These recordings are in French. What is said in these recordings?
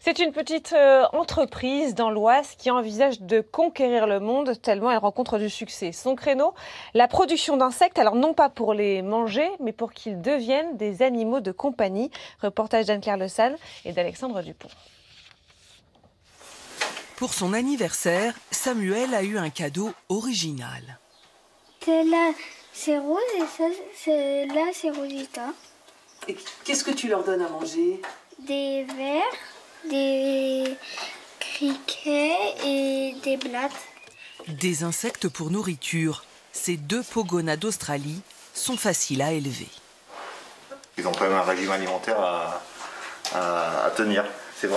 C'est une petite entreprise dans l'Oise qui envisage de conquérir le monde tellement elle rencontre du succès. Son créneau, la production d'insectes, alors non pas pour les manger, mais pour qu'ils deviennent des animaux de compagnie. Reportage d'Anne-Claire Le San et d'Alexandre Dupont. Pour son anniversaire, Samuel a eu un cadeau original. Là, c'est rose et là, c'est Rosita. Et qu'est-ce que tu leur donnes à manger? Des vers, des criquets et des blattes. Des insectes pour nourriture. Ces deux pogonas d'Australie sont faciles à élever. Ils ont quand même un régime alimentaire à tenir. C'est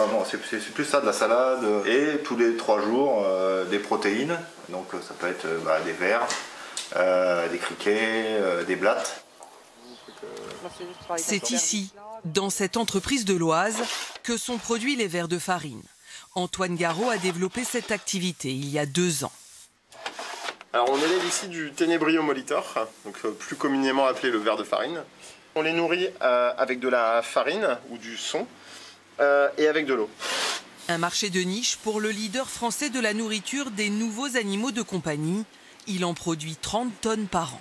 plus ça, de la salade et tous les 3 jours des protéines. Donc ça peut être des vers, des criquets, des blattes. C'est ici, dans cette entreprise de l'Oise, que sont produits les vers de farine. Antoine Garot a développé cette activité il y a 2 ans. Alors on élève ici du Ténébrio molitor, donc plus communément appelé le ver de farine. On les nourrit avec de la farine ou du son et avec de l'eau. Un marché de niche pour le leader français de la nourriture des nouveaux animaux de compagnie. Il en produit 30 tonnes par an.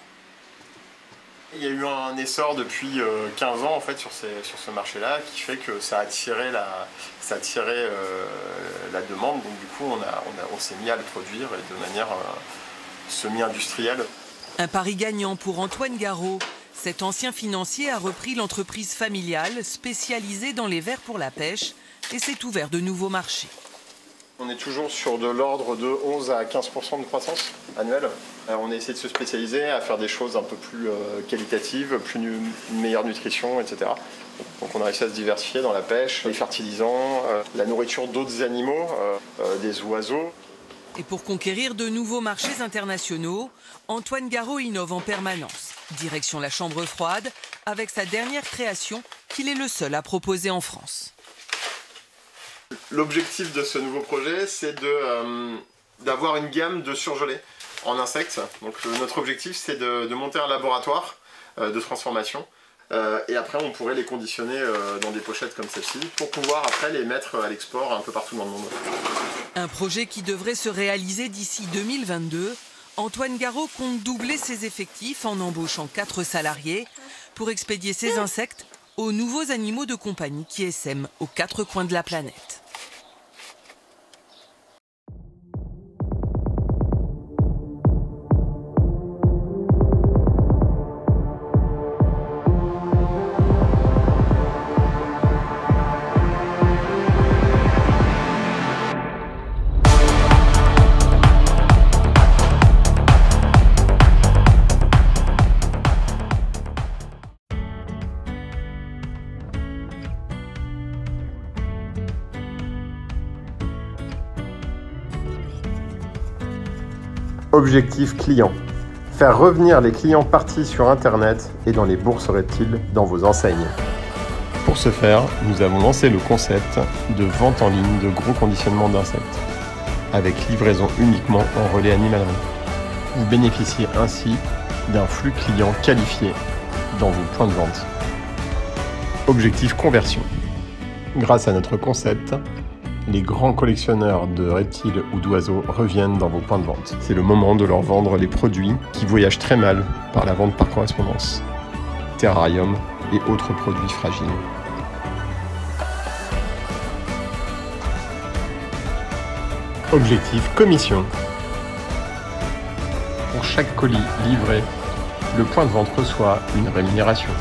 Il y a eu un essor depuis 15 ans en fait, sur ce marché-là qui fait que ça a attiré la demande. Donc du coup on s'est mis à le produire de manière semi-industrielle. Un pari gagnant pour Antoine Garot. Cet ancien financier a repris l'entreprise familiale spécialisée dans les vers pour la pêche et s'est ouvert de nouveaux marchés. On est toujours sur de l'ordre de 11 à 15% de croissance annuelle. On a essayé de se spécialiser, à faire des choses un peu plus qualitatives, une meilleure nutrition, etc. Donc on a réussi à se diversifier dans la pêche, les fertilisants, la nourriture d'autres animaux, des oiseaux. Et pour conquérir de nouveaux marchés internationaux, Antoine Garot innove en permanence. Direction la chambre froide, avec sa dernière création qu'il est le seul à proposer en France. L'objectif de ce nouveau projet, c'est d'avoir une gamme de surgelés en insectes. Donc notre objectif, c'est de monter un laboratoire de transformation. Et après, on pourrait les conditionner dans des pochettes comme celle-ci pour pouvoir après les mettre à l'export un peu partout dans le monde. Un projet qui devrait se réaliser d'ici 2022. Antoine Garot compte doubler ses effectifs en embauchant 4 salariés pour expédier ces insectes aux nouveaux animaux de compagnie qui essaiment aux 4 coins de la planète. Objectif client. Faire revenir les clients partis sur Internet et dans les bourses reptiles dans vos enseignes. Pour ce faire, nous avons lancé le concept de vente en ligne de gros conditionnement d'insectes, avec livraison uniquement en relais animalerie. Vous bénéficiez ainsi d'un flux client qualifié dans vos points de vente. Objectif conversion. Grâce à notre concept, les grands collectionneurs de reptiles ou d'oiseaux reviennent dans vos points de vente. C'est le moment de leur vendre les produits qui voyagent très mal par la vente par correspondance. Terrarium et autres produits fragiles. Objectif commission. Pour chaque colis livré, le point de vente reçoit une rémunération.